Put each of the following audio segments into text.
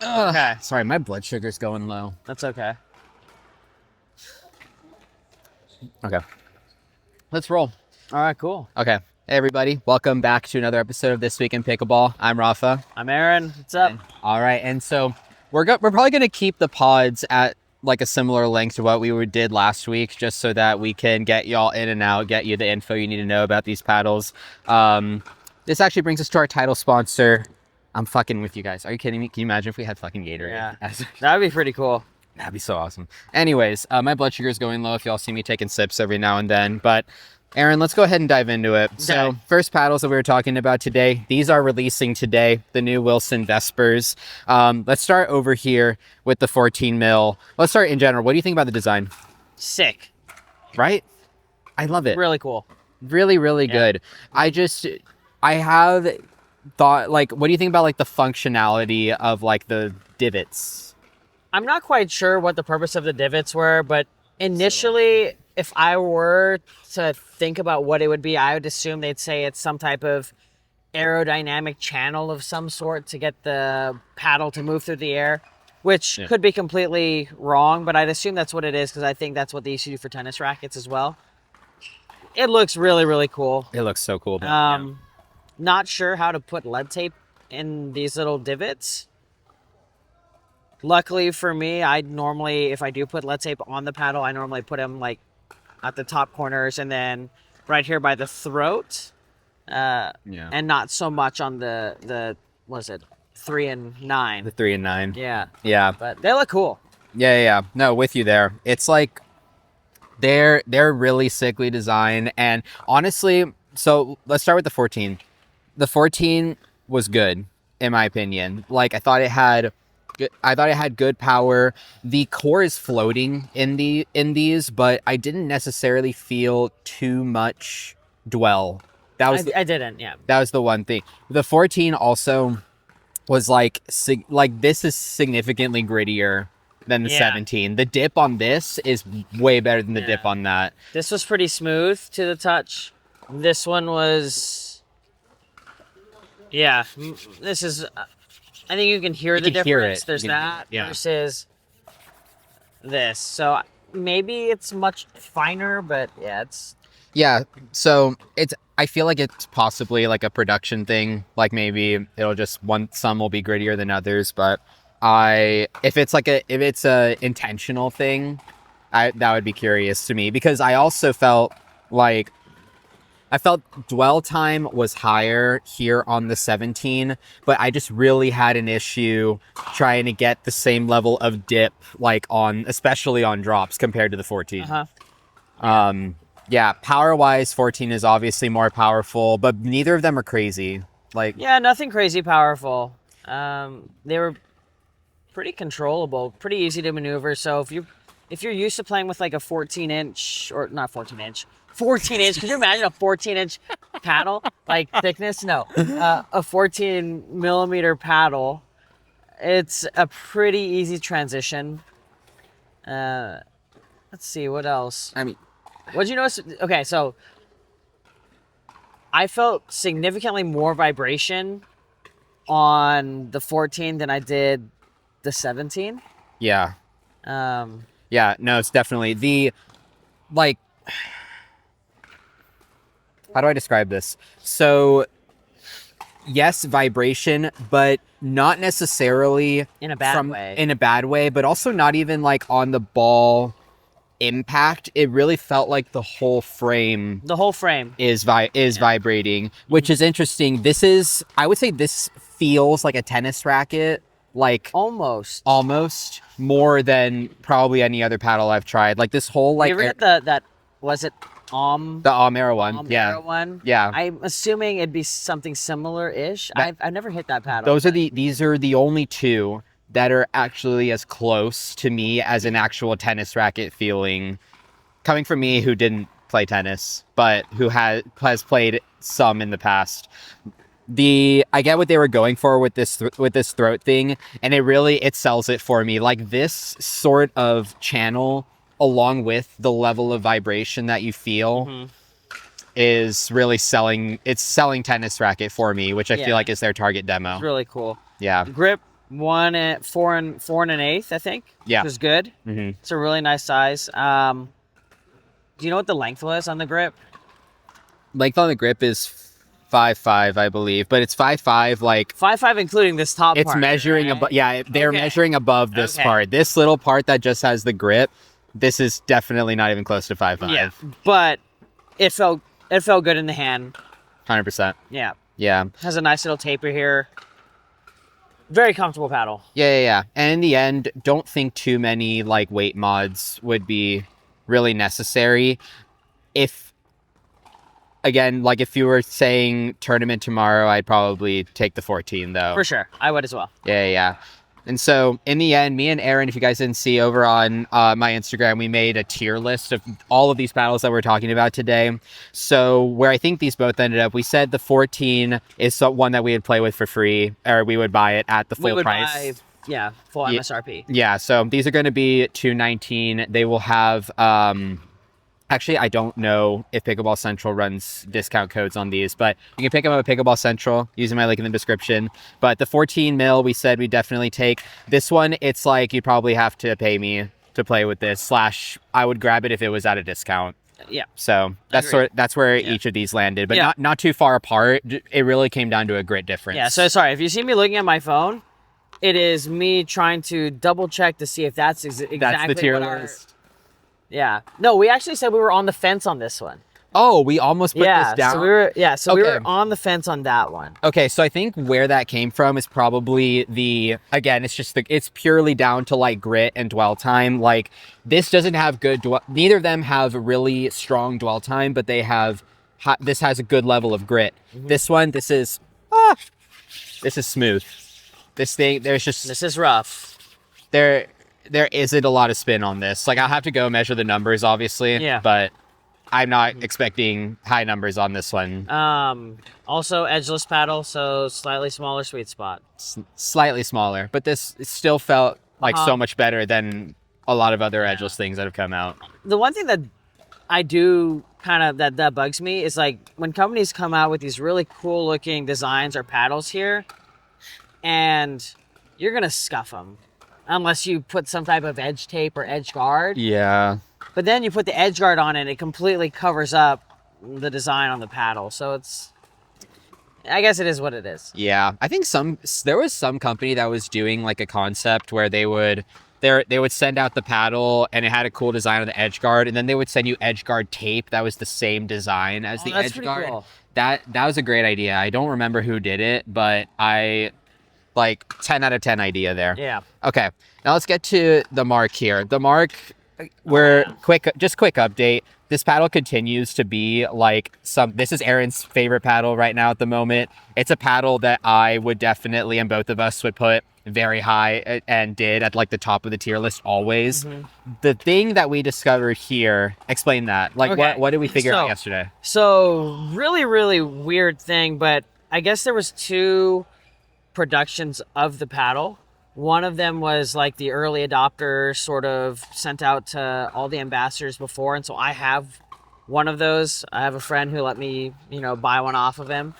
Okay. Sorry, my blood sugar's going low. That's okay. Okay. Let's roll. All right, cool. Okay. Hey, everybody. Welcome back to another episode of This Week in Pickleball. I'm Rafa. I'm Aaron. What's up? All right. And so we're probably going to keep the pods at like a similar length to what we did last week, just so that we can get y'all in and out, get you the info you need to know about these paddles. This actually brings us to our title sponsor. I'm fucking with you guys. Are you kidding me? Can you imagine if we had fucking Gatorade? Yeah. That'd be pretty cool. That'd be so awesome. Anyways, my blood sugar is going low if y'all see me taking sips every now and then. But Aaron, let's go ahead and dive into it. Okay. So first paddles that we were talking about today, these are releasing today, the new Wilson Vespers. Let's start over here with the 14 mil. Let's start in general. What do you think about the design? Sick. Right? I love it. Really cool. Really, really good. I have thought, like, what do you think about like the functionality of like the divots? I'm not quite sure what the purpose of the divots were, but initially, if I were to think about what it would be, I would assume they'd say it's some type of aerodynamic channel of some sort to get the paddle to move through the air, which could be completely wrong, but I'd assume that's what it is because I think that's what they used to do for tennis rackets as well. It looks really, really cool. It looks so cool. Not sure how to put lead tape in these little divots. Luckily for me, if I do put lead tape on the paddle, I normally put them like at the top corners and then right here by the throat. And not so much on the what is it, 3 and 9. The 3 and 9. Yeah. Yeah. But they look cool. Yeah. No, with you there. It's like they're really sickly designed, and honestly, so let's start with the 14. The 14 was good in my opinion. Like I thought it had good power. The core is floating in these, but I didn't necessarily feel too much dwell. I didn't. Yeah. That was the one thing. The 14 also was like this is significantly grittier than the 17. The dip on this is way better than the dip on that. This was pretty smooth to the touch. This one was, this is, I think you can hear the difference. There's that versus this. So maybe it's much finer, but it's... Yeah, so I feel like it's possibly like a production thing. Like maybe it'll just some will be grittier than others, but if it's a intentional thing, that would be curious to me, because I also felt dwell time was higher here on the 17, but I just really had an issue trying to get the same level of dip, especially on drops compared to the 14. Power-wise, 14 is obviously more powerful, but neither of them are crazy. Nothing crazy powerful. They were pretty controllable, pretty easy to maneuver. So if you're used to playing with like a 14-inch, or not 14-inch, 14-inch. Could you imagine a 14-inch paddle, like thickness? No, a 14-millimeter paddle. It's a pretty easy transition. Let's see, what else? I mean, what'd you notice? Okay, so I felt significantly more vibration on the 14 than I did the 17. Yeah. No, it's definitely how do I describe this? So, yes, vibration, but not necessarily in a bad way, but also not even like on the ball impact. It really felt like the whole frame is vibrating, which is interesting. I would say this feels like a tennis racket, like almost more than probably any other paddle I've tried. Like this whole you ever hit that was it the Arrow one? Yeah. I'm assuming it'd be something similar-ish. I've never hit that paddle. These are the only two that are actually as close to me as an actual tennis racket feeling, coming from me who didn't play tennis, but who has played some in the past. I get what they were going for with this throat thing, and it sells it for me. Like this sort of channel, along with the level of vibration that you feel, is really selling tennis racket for me, which I feel like is their target demo. It's really cool. Yeah. Grip, 4 1/8, I think. Yeah. Which is good. Mm-hmm. It's a really nice size. Do you know what the length was on the grip? Length on the grip is 5.5, I believe, but it's 5.5. Like 5.5, including this top it's part. measuring right? above. Yeah, they're Okay. measuring above this part. This little part that just has the grip. This is definitely not even close to 5.5. Yeah, but it felt good in the hand. 100%. Yeah. Yeah. Has a nice little taper here. Very comfortable paddle. Yeah. And in the end, don't think too many like weight mods would be really necessary. If you were saying tournament tomorrow, I'd probably take the 14 though. For sure. I would as well. Yeah. And so in the end, me and Aaron, if you guys didn't see over on my Instagram, we made a tier list of all of these paddles that we're talking about today. So where I think these both ended up, we said the 14 is one that we would play with for free, or we would buy it at the full price. Full MSRP. Yeah, so these are going to be $219. They will have... Actually, I don't know if Pickleball Central runs discount codes on these, but you can pick them up at Pickleball Central using my link in the description. But the 14 mil, we said we definitely take. This one, it's like you'd probably have to pay me to play with this, / I would grab it if it was at a discount. Yeah. So that's where each of these landed, but not too far apart. It really came down to a grit difference. Yeah, so sorry, if you see me looking at my phone, it is me trying to double check to see if that's exactly That's the tier what list. Yeah. No, we actually said we were on the fence on this one. Oh, we almost put this down? So we were on the fence on that one. Okay, so I think where that came from is probably it's purely down to like grit and dwell time. Like this doesn't have neither of them have really strong dwell time, but they have, this has a good level of grit. Mm-hmm. This one, this is smooth. This is rough. There isn't a lot of spin on this. Like I'll have to go measure the numbers, obviously. Yeah. But I'm not expecting high numbers on this one. Also edgeless paddle, so slightly smaller sweet spot. Slightly smaller, but this still felt like so much better than a lot of other edgeless things that have come out. The one thing that I do kind of that bugs me is like when companies come out with these really cool looking designs or paddles here, and you're gonna scuff them. Unless you put some type of edge tape or edge guard. Yeah. But then you put the edge guard on it, it completely covers up the design on the paddle. So I guess it is what it is. Yeah. I think there was some company that was doing like a concept where they would send out the paddle and it had a cool design on the edge guard, and then they would send you edge guard tape that was the same design as the edge guard. Cool. That was a great idea. I don't remember who did it, but like 10 out of 10 idea there. Yeah. Okay. Now let's get to the Mark here. The Mark, quick update. This paddle continues to be like this is Aaron's favorite paddle right now at the moment. It's a paddle that I would definitely, and both of us would put very high and did at like the top of the tier list always. Mm-hmm. The thing that we discovered here, explain that. Like what did we figure out yesterday? So really, really weird thing, but I guess there was 2 productions of the paddle. One of them was like the early adopter, sort of sent out to all the ambassadors before, and so I have one of those. I have a friend who let me, buy one off of him.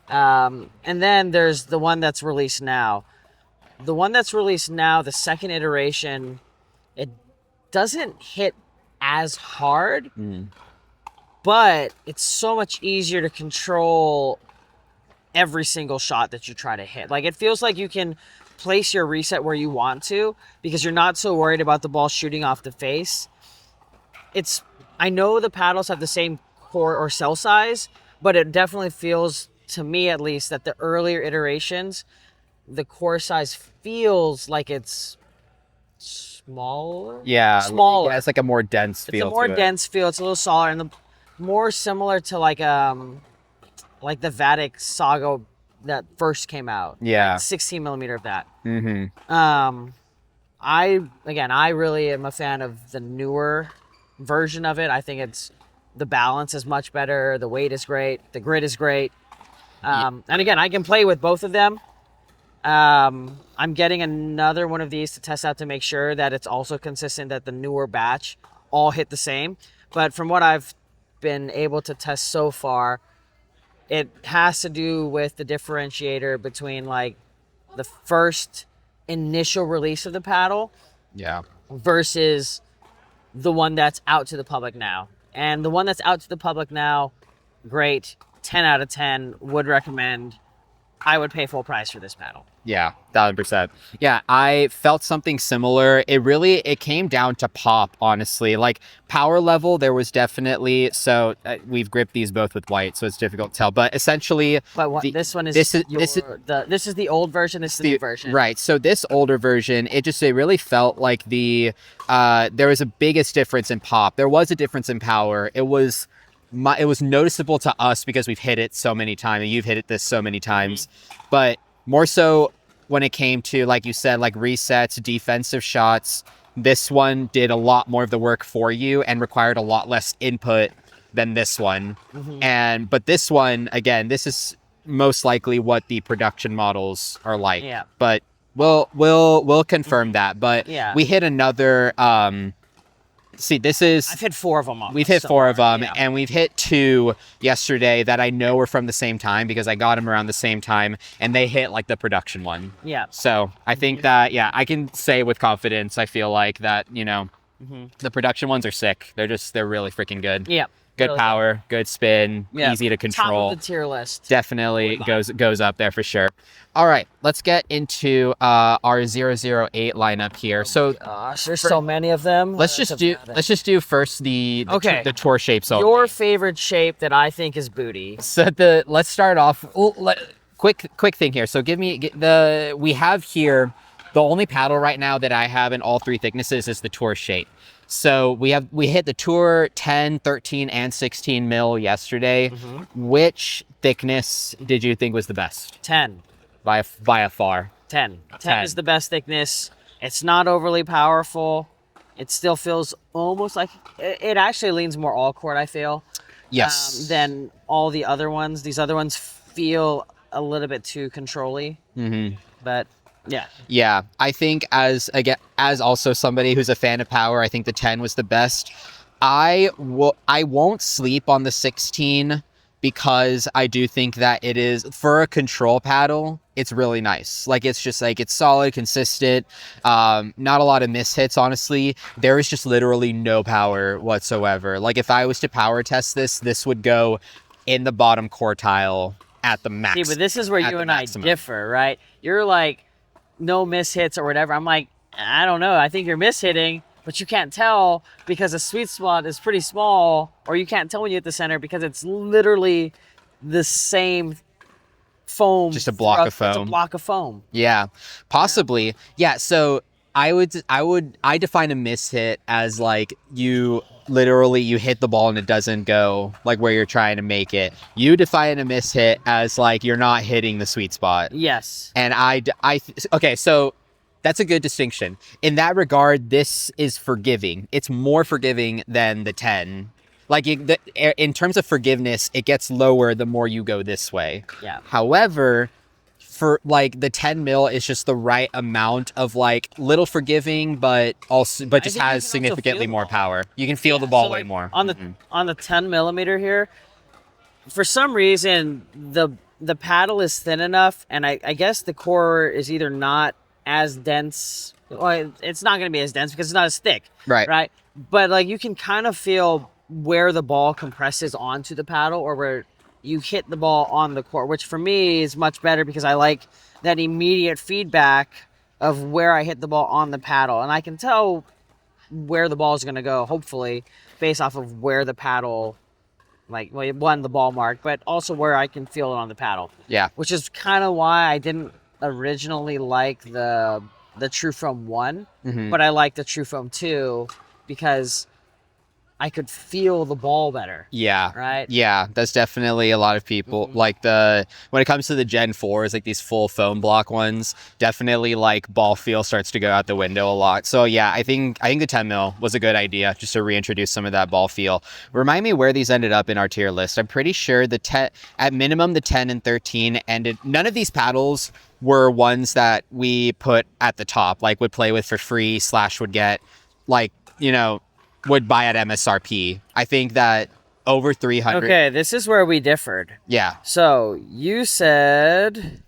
And then there's the one that's released now. The one that's released now, the second iteration, it doesn't hit as hard, but it's so much easier to control every single shot that you try to hit. Like it feels like you can place your reset where you want to because you're not so worried about the ball shooting off the face. I know the paddles have the same core or cell size, but it definitely feels, to me at least, that the earlier iterations, the core size feels like it's smaller. Yeah, smaller. Yeah, it's like a more dense feel. It's a more dense feel. It's a little smaller and more similar to like the Vatic Saga that first came out. Yeah. 16 millimeter of that. Mm-hmm. I really am a fan of the newer version of it. I think the balance is much better. The weight is great. The grit is great. And again, I can play with both of them. I'm getting another one of these to test out to make sure that it's also consistent, that the newer batch all hit the same. But from what I've been able to test so far, it has to do with the differentiator between like the first initial release of the paddle Yeah. versus the one that's out to the public now. And the one that's out to the public now, great, 10 out of 10, would recommend. I would pay full price for this paddle. Yeah, 1,000%. Yeah, I felt something similar. It came down to pop, honestly. Like power level, there was definitely, so we've gripped these both with white, so it's difficult to tell. But essentially, But this one is this is the old version. This is the new version. Right. So this older version, it really felt like there was a biggest difference in pop. There was a difference in power. It was noticeable to us because we've hit it so many times, and you've hit this so many times. But more so when it came to, like you said, like resets, defensive shots, this one did a lot more of the work for you and required a lot less input than this one. But this one, again, this is most likely what the production models are like. Yeah. But we'll confirm that. But we hit another I've hit 4 of them. We've hit 4 of them, and we've hit 2 yesterday that I know were from the same time because I got them around the same time, and they hit like the production one. Yeah. So I think that, I can say with confidence, I feel like that, the production ones are sick. They're really freaking good. Yeah. Good really power, good spin, easy to control. Top of the tier list. Definitely goes up there for sure. All right, let's get into our 008 lineup here. So gosh, there's so many of them. Let's just do first the tour shapes. Your favorite shape that I think is booty. So let's start off. Quick thing here. So we have here the only paddle right now that I have in all 3 thicknesses is the tour shape. So we hit the Tour 10, 13, and 16 mil yesterday. Which thickness did you think was the best? 10. By a far. 10. 10 is the best thickness. It's not overly powerful. It still feels almost like it actually leans more all cord, I feel. Yes. Than all the other ones. These other ones feel a little bit too control-y. But yeah. Yeah, I think as also somebody who's a fan of power, I think the 10 was the best. I won't sleep on the 16 because I do think that it is, for a control paddle, it's really nice. Like, it's just like, it's solid, consistent, not a lot of mishits, honestly. There is just literally no power whatsoever. Like, if I was to power test this would go in the bottom quartile at the max. See, but this is where you and I differ, right? You're like, no mishits or whatever. I'm like, I don't know. I think you're mishitting, but you can't tell because the sweet spot is pretty small, or you can't tell when you hit the center because it's literally the same foam. Just a block of foam. It's a block of foam. Yeah, possibly. Yeah. So I define a mishit as like you hit the ball and it doesn't go like where you're trying to make it. You define a mishit as like you're not hitting the sweet spot. Yes. And okay, so that's a good distinction. In that regard, this is forgiving. It's more forgiving than the 10. Like in terms of forgiveness, it gets lower the more you go this way. Yeah. However, for like the 10 mil is just the right amount of like little forgiving, but just has significantly more power. You can feel the ball way more. On the 10 millimeter here, for some reason the paddle is thin enough, and I guess the core is either not as dense. Well, it's not going to be as dense because it's not as thick. Right. But like you can kind of feel where the ball compresses onto the paddle, or where you hit the ball on the core, which for me is much better because I like that immediate feedback of where I hit the ball on the paddle. And I can tell where the ball is going to go, hopefully, based off of where the paddle, the ball mark, but also where I can feel it on the paddle. Yeah. Which is kind of why I didn't originally like the True Foam 1, but I like the True Foam 2 because I could feel the ball better. Yeah. Right? Yeah, that's definitely a lot of people. Like when it comes to the Gen 4s, like these full foam block ones, definitely like ball feel starts to go out the window a lot. So yeah, I think the 10 mil was a good idea just to reintroduce some of that ball feel. Remind me where these ended up in our tier list. I'm pretty sure at minimum the 10 and 13 ended. None of these paddles were ones that we put at the top, like would play with for free / would get would buy at MSRP. I think that over 300. Okay, this is where we differed. Yeah. So you said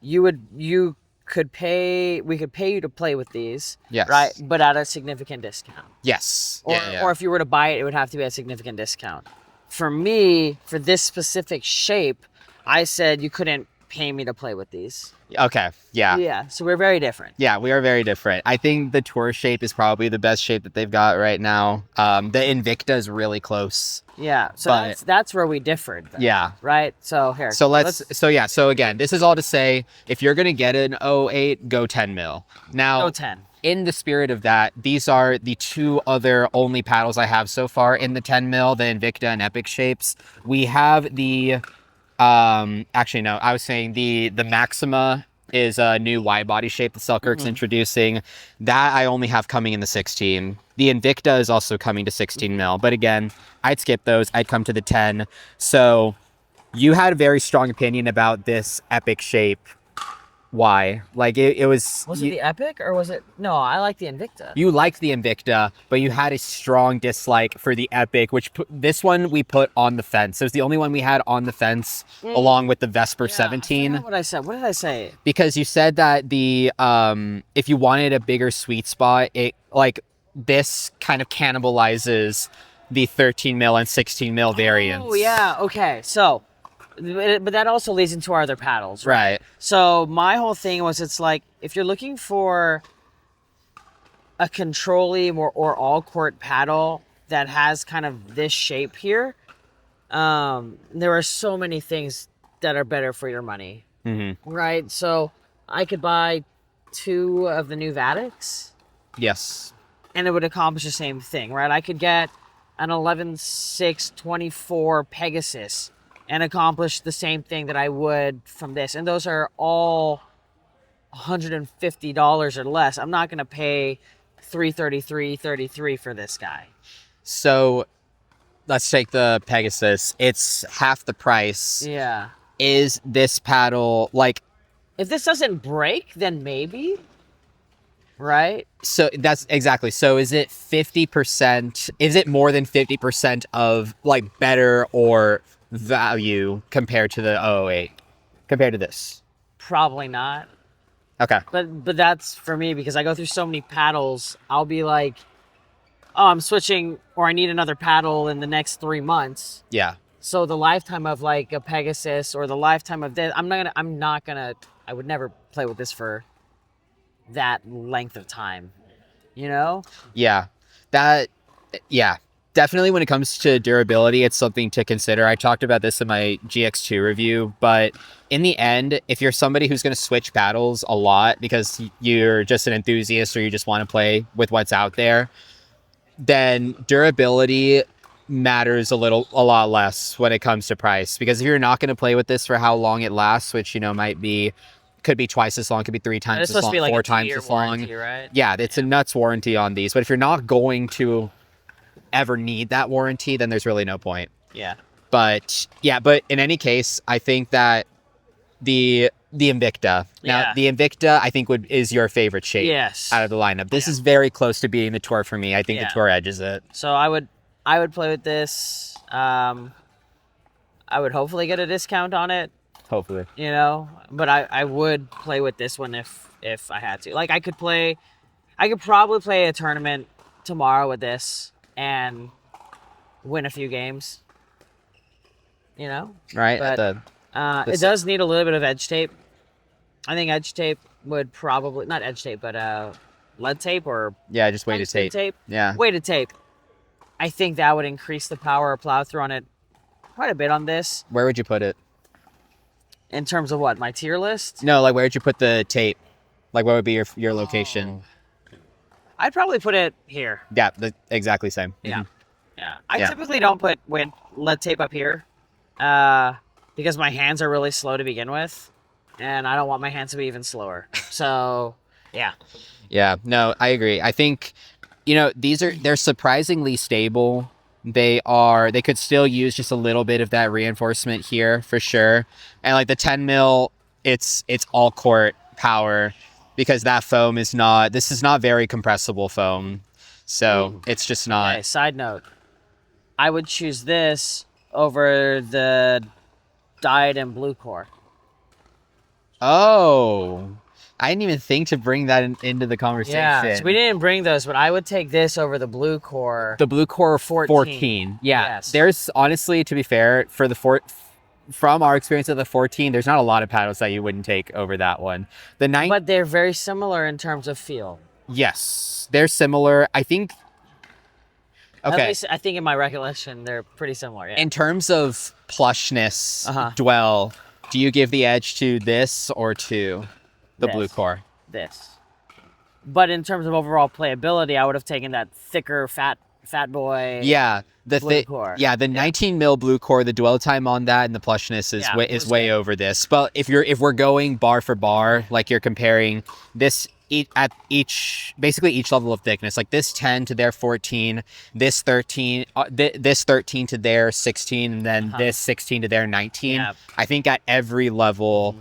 you we could pay you to play with these, Yes. right? But at a significant discount. Yes. Or if you were to buy it, it would have to be a significant discount. For me, for this specific shape, I said you couldn't pay me to play with these. Okay. Yeah. Yeah, so we're very different. Yeah, we are very different. I think the tour shape is probably the best shape that they've got right now. The Invicta is really close. Yeah, so But- that's where we differed. Then, Yeah. Right? So here. So again, this is all to say, if you're going to get an 08, go 10 mil. Now, go 10. in the spirit of that, these are the two other only paddles I have so far in the 10 mil, the Invicta and Epic shapes. We have the, actually no, I was saying the Maxima is a new wide body shape that Selkirk's introducing. That I only have coming in the 16. The Invicta is also coming to 16 mil, but again, I'd skip those. I'd come to the 10. So you had a very strong opinion about this Epic shape. Why? Like it was. Was it the Epic or was it? No, I like the Invicta. You liked the Invicta, but you had a strong dislike for the Epic, which this one we put on the fence. It was the only one we had on the fence, along with the Vesper 17. I forgot what I said. What did I say? Because you said that the if you wanted a bigger sweet spot, it like this kind of cannibalizes the 13 mil and 16 mil variants. Oh yeah. Okay. So, but that also leads into our other paddles, right? Right. So my whole thing was, it's like if you're looking for a controlling or all court paddle that has kind of this shape here, there are so many things that are better for your money, right? So I could buy 2 of the new Vatics, Yes. and it would accomplish the same thing, right? I could get an 11.6/24 Pegasus and accomplish the same thing that I would from this. And those are all $150 or less. I'm not going to pay $333 for this guy. So let's take the Pegasus. It's half the price. Yeah. Is this paddle like? If this doesn't break, then maybe. Right? So that's exactly. So is it 50%? Is it more than 50% of like better or value compared to the 008? Compared to this? Probably not. Okay. But that's for me because I go through so many paddles. I'll be like, oh, I'm switching, or I need another paddle in the next 3 months. Yeah. So the lifetime of like a Pegasus or the lifetime of this, I would never play with this for that length of time, you know? Yeah. Yeah. Definitely when it comes to durability, it's something to consider. I talked about this in my GX2 review, but in the end, if you're somebody who's going to switch paddles a lot because you're just an enthusiast or you just want to play with what's out there, then durability matters a lot less when it comes to price. Because if you're not going to play with this for how long it lasts, which, could be twice as long, could be 3 times as long, 4 times as long. Right? Yeah, it's a nuts warranty on these. But if you're not going to ever need that warranty, then there's really no point. Yeah. But in any case, I think that the Invicta. Now, the Invicta, I think is your favorite shape out of the lineup. This is very close to being the Tour for me. I think the Tour edges it. So I would play with this. I would hopefully get a discount on it. Hopefully. But I would play with this one if I had to. Like I could probably play a tournament tomorrow with this and win a few games. Right. But it does need a little bit of edge tape. I think edge tape would probably, not edge tape, but lead tape or just weighted tape. Yeah. Weighted tape. I think that would increase the power of plow through on it quite a bit on this. Where would you put it? In terms of what, my tier list? No, like where would you put the tape? Like what would be your location? I'd probably put it here. Yeah, exactly same. Yeah. Yeah. I typically don't put lead tape up here because my hands are really slow to begin with, and I don't want my hands to be even slower. So, yeah. Yeah, no, I agree. I think, they're surprisingly stable. They could still use just a little bit of that reinforcement here for sure. And like the 10 mil, it's all court power because that foam this is not very compressible foam. So it's just not. Okay, side note, I would choose this over the dyed and blue core. Oh, I didn't even think to bring that into the conversation. Yeah, so we didn't bring those, but I would take this over the blue core. The blue core 14. Yeah. Yes. There's honestly, to be fair, for the from our experience of the 14, there's not a lot of paddles that you wouldn't take over that one. The 9. But they're very similar in terms of feel. Yes, they're similar. I think. Okay. At least I think in my recollection, they're pretty similar. Yeah. In terms of plushness, dwell, do you give the edge to this or to the blue core? This. But in terms of overall playability, I would have taken that thicker, fat boy. Yeah, blue core. Yeah, the 19 mil blue core, the dwell time on that and the plushness is way over this. But if we're going bar for bar, like you're comparing this at basically each level of thickness, like this 10 to their 14, this 13, this 13 to their 16, and then this 16 to their 19. Yeah. I think at every level.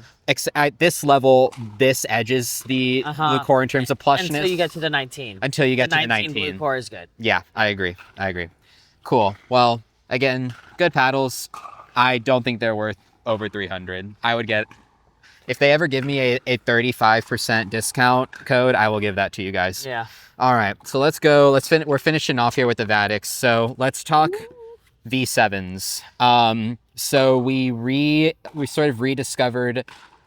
At this level, this edges the blue core in terms of plushness. Until you get to the 19. Until you get to the 19. Blue core is good. Yeah, I agree. Cool. Well, again, good paddles. I don't think they're worth over 300. I would get, if they ever give me a 35% discount code, I will give that to you guys. Yeah. All right. So let's go. We're finishing off here with the Vatics. So let's talk V7s. So we sort of rediscovered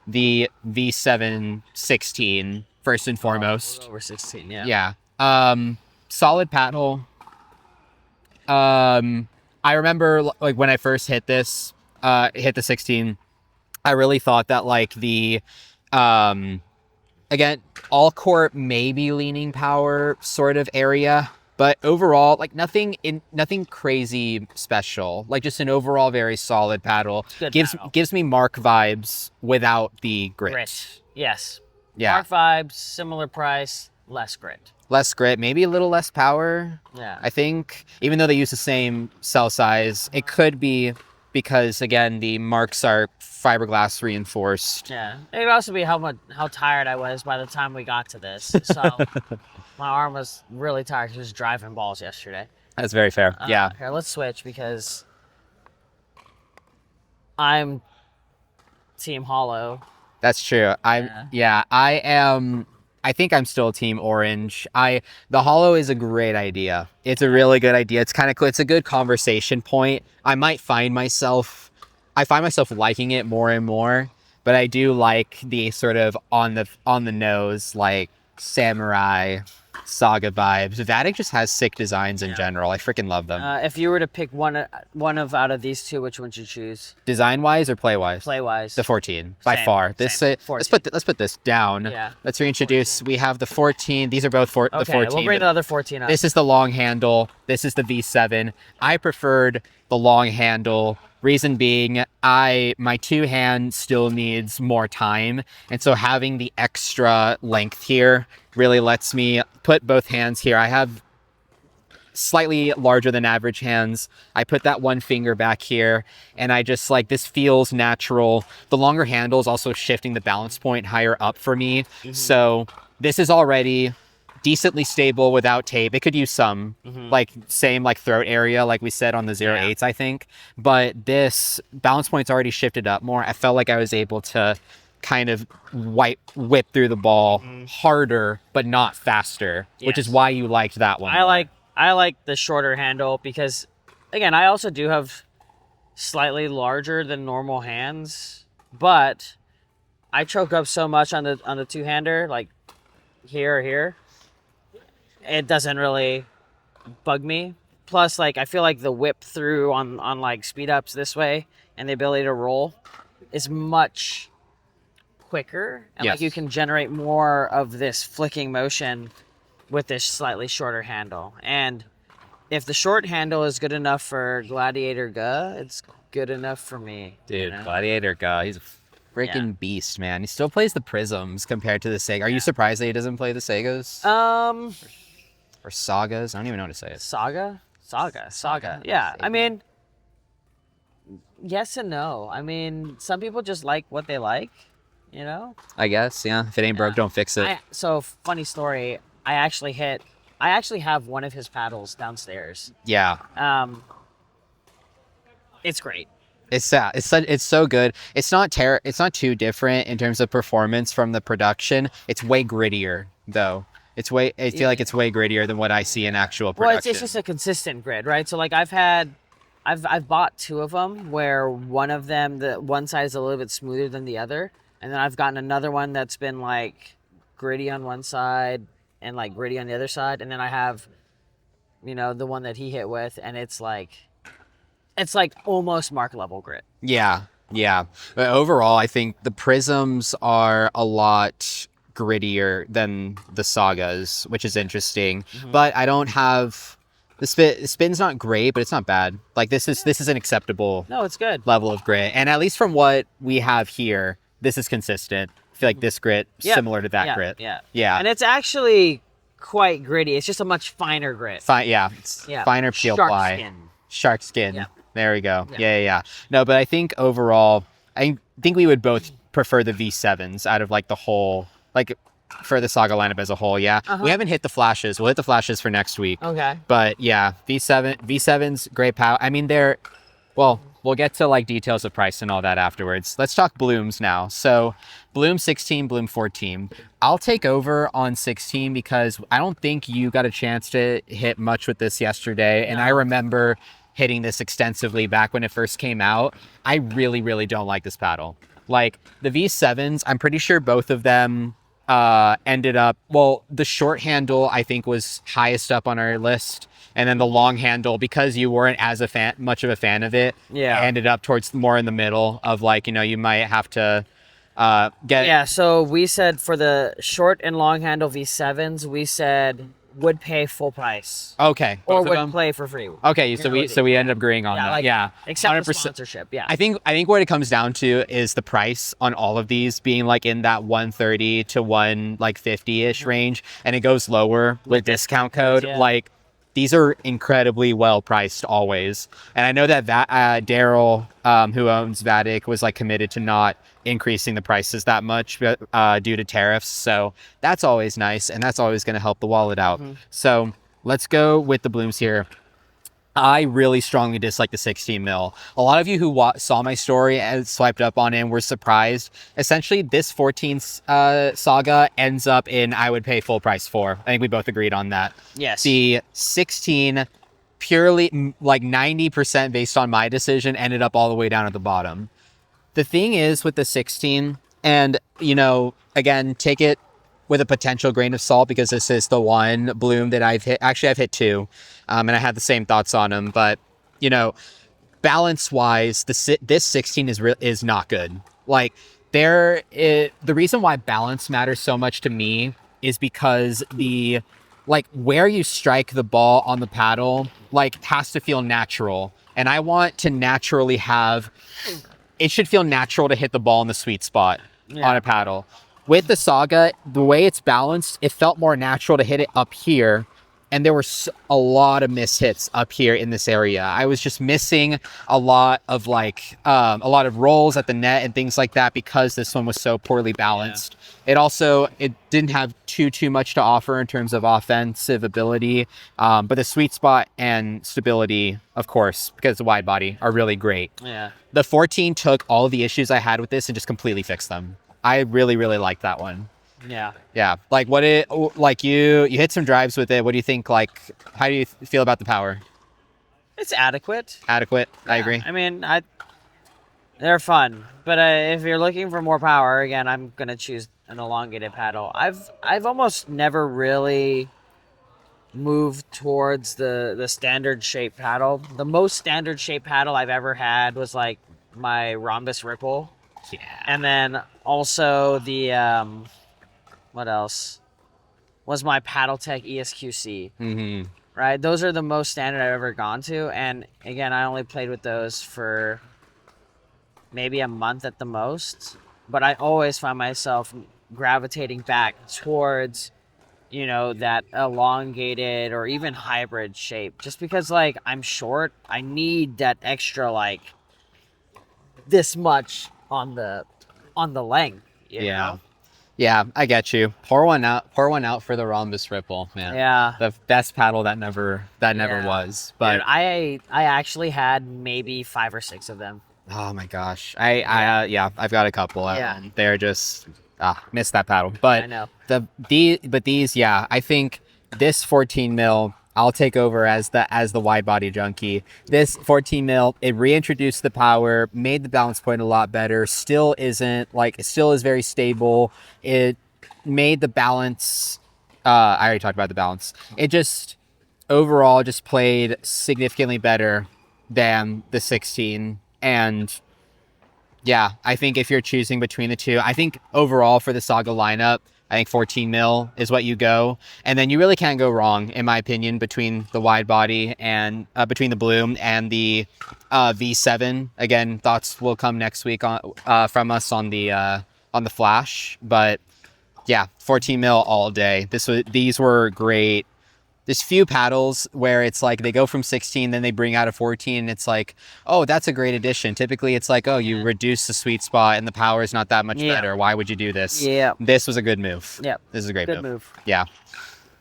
the V7 16 first and foremost. Over 16, yeah. Yeah. Solid paddle. I remember like when I first hit the 16, I really thought that like the again, all core maybe leaning power sort of area. But overall, like nothing crazy special. Like just an overall very solid paddle. Gives me Mark vibes without the grit. Yes. Yeah. Mark vibes, similar price, less grit. Less grit, maybe a little less power. Yeah. I think even though they use the same cell size, it could be because again the marks are fiberglass reinforced. Yeah. It could also be how tired I was by the time we got to this. So my arm was really tired because I was driving balls yesterday. That's very fair. Yeah. Here, let's switch because I'm Team Hollow. That's true. I am. I think I'm still Team Orange. The hollow is a great idea. It's a really good idea. It's kind of cool. It's a good conversation point. I find myself liking it more and more, but I do like the sort of on the nose, like samurai Saga vibes. Vatic just has sick designs in general. I freaking love them. If you were to pick one out of these two, which one would you choose? Design wise or play wise? Play wise. The 14 by far. Let's put this down. Yeah. Let's reintroduce. 14. We have the 14. These are both the 14. We'll bring the other 14 up. This is the long handle. This is the V7. I preferred the long handle. Reason being, my two hand still needs more time, and so having the extra length here really lets me put both hands here. I have slightly larger than average hands. I put that one finger back here, and I just like this feels natural. The longer handle is also shifting the balance point higher up for me, so this is already decently stable without tape. It could use some same throat area like we said on the 08s, I think, but this balance point's already shifted up more. I felt like I was able to kind of whip through the ball harder but not faster, which is why you liked that one. I like the shorter handle because again, I also do have slightly larger than normal hands, but I choke up so much on the two-hander, like here or here. It doesn't really bug me. Plus, like, I feel like the whip through on like speed ups this way and the ability to roll is much quicker. And like you can generate more of this flicking motion with this slightly shorter handle. And if the short handle is good enough for Gladiator Ga, it's good enough for me. Dude, you know? Gladiator Ga, he's a freaking beast, man. He still plays the Prisms compared to the Saga. Are you surprised that he doesn't play the Sagas? Or Sagas? I don't even know how to say it. Saga. Yeah, I mean, yes and no. I mean, some people just like what they like, you know? I guess, yeah. If it ain't broke, don't fix it. So, funny story, I actually have one of his paddles downstairs. Yeah. It's great. It's so good. It's not too different in terms of performance from the production. It's way grittier though. I feel like it's way grittier than what I see in actual Well, production. it's just a consistent grid, right? So like I've bought two of them where one of them, the one side is a little bit smoother than the other, and then I've gotten another one that's been like gritty on one side and like gritty on the other side, and then I have, the one that he hit with, and it's like almost mark level grit. Yeah, yeah. But overall, I think the Prisms are a lot grittier than the Sagas, which is interesting. But I don't have the spin's not great, but it's not bad. Like this is an acceptable No, it's good. level of grit, and at least from what we have here, this is consistent. I feel like this grit similar to that grit. Yeah. And it's actually quite gritty. It's just a much finer grit. Finer peel ply. Shark skin. Yeah. There we go. Yeah. No, but I think overall, I think we would both prefer the V7s out of like the whole, like for the Saga lineup as a whole. Yeah. We haven't hit the flashes. We'll hit the flashes for next week. Okay. But yeah, V7's great power. I mean, we'll get to like details of price and all that afterwards. Let's talk blooms now. So bloom 16, bloom 14. I'll take over on 16 because I don't think you got a chance to hit much with this yesterday. And I remember hitting this extensively back when it first came out. I really, really don't like this paddle. Like the V7s, I'm pretty sure both of them ended up, the short handle I think was highest up on our list. And then the long handle, because you weren't as much of a fan of it, ended up towards more in the middle of like, you might have to get. Yeah, so we said for the short and long handle V7s, we said would pay full price. Okay. Or would play for free. Okay, so we ended up agreeing on that. Except for sponsorship, I think what it comes down to is the price on all of these being like in that 130 to 150-ish range, and it goes lower with discount code. Like these are incredibly well priced always. And I know that Daryl, who owns Vatic, was like committed to not increasing the prices that much due to tariffs. So that's always nice, and that's always going to help the wallet out. So let's go with the blooms here. I really strongly dislike the 16 mil. A lot of you who saw my story and swiped up on it and were surprised. Essentially, this 14 Saga ends up in I would pay full price for. I think we both agreed on that. Yes. The 16, purely like 90% based on my decision, ended up all the way down at the bottom. The thing is with the 16, and again, take it with a potential grain of salt because this is the one bloom that I've hit. Actually, I've hit two, and I had the same thoughts on them. But balance-wise, this 16 is not good. Like the reason why balance matters so much to me is because where you strike the ball on the paddle has to feel natural, and I want to naturally have. It should feel natural to hit the ball in the sweet spot on a paddle. With the Saga, the way it's balanced, it felt more natural to hit it up here. And there were a lot of mishits up here in this area. I was just missing a lot of rolls at the net and things like that because this one was so poorly balanced. It didn't have too much to offer in terms of offensive ability. But the sweet spot and stability, of course, because the wide body, are really great. Yeah. The 14 took all of the issues I had with this and just completely fixed them. I really, really liked that one. Yeah. Yeah. You hit some drives with it. What do you think? How do you feel about the power? It's adequate. Adequate. Yeah. I agree. I mean, they're fun, but if you're looking for more power, again, I'm going to choose an elongated paddle. I've almost never really moved towards the standard shape paddle. The most standard shape paddle I've ever had was like my rhombus ripple. Yeah. And then also the what else was my PaddleTech ESQC. Mm-hmm. Right, those are the most standard I've ever gone to, and again, I only played with those for maybe a month at the most, but I always find myself gravitating back towards that elongated or even hybrid shape, just because I'm short. I need that extra this much on the length. You know? Yeah, I get you. Pour one out for the rhombus ripple, man. Yeah. The best paddle that never was. But dude, I actually had maybe 5 or 6 of them. Oh my gosh. Yeah, I've got a couple at Yeah. home. They're just missed that paddle. But I know. these, yeah, I think this 14 mil I'll take over as the wide body junkie. This 14 mil, it reintroduced the power, made the balance point a lot better. Still isn't like, it still is very stable. It made the balance. I already talked about the balance. It just overall just played significantly better than the 16. And yeah, I think if you're choosing between the two, I think overall for the Saga lineup, I think 14 mil is what you go. And then you really can't go wrong, in my opinion, between the wide body and between the Bloom and the V7. Again, thoughts will come next week on from us on the Flash. But yeah, 14 mil all day. These were great. There's few paddles where it's like they go from 16, then they bring out a 14, and it's like, oh, that's a great addition. Typically, it's like, oh, you reduce the sweet spot and the power is not that much better. Why would you do this? Yeah. This was a good move. Yeah. This is a great Good move. Yeah.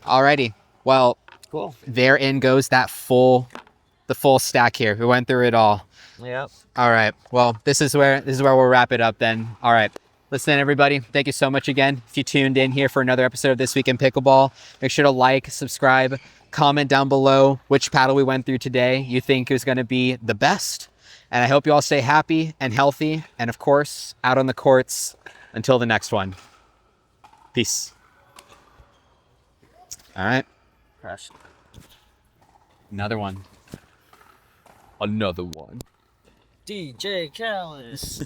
Alrighty. Well, Cool. therein goes the full stack here. We went through it all. Yep. All right. Well, this is where we'll wrap it up then. All right. Listen, everybody, thank you so much again. If you tuned in here for another episode of This Week in Pickleball, make sure to like, subscribe, comment down below which paddle we went through today you think is going to be the best. And I hope you all stay happy and healthy. And of course, out on the courts until the next one. Peace. All right. Crushed. Another one. Another one. DJ Callis.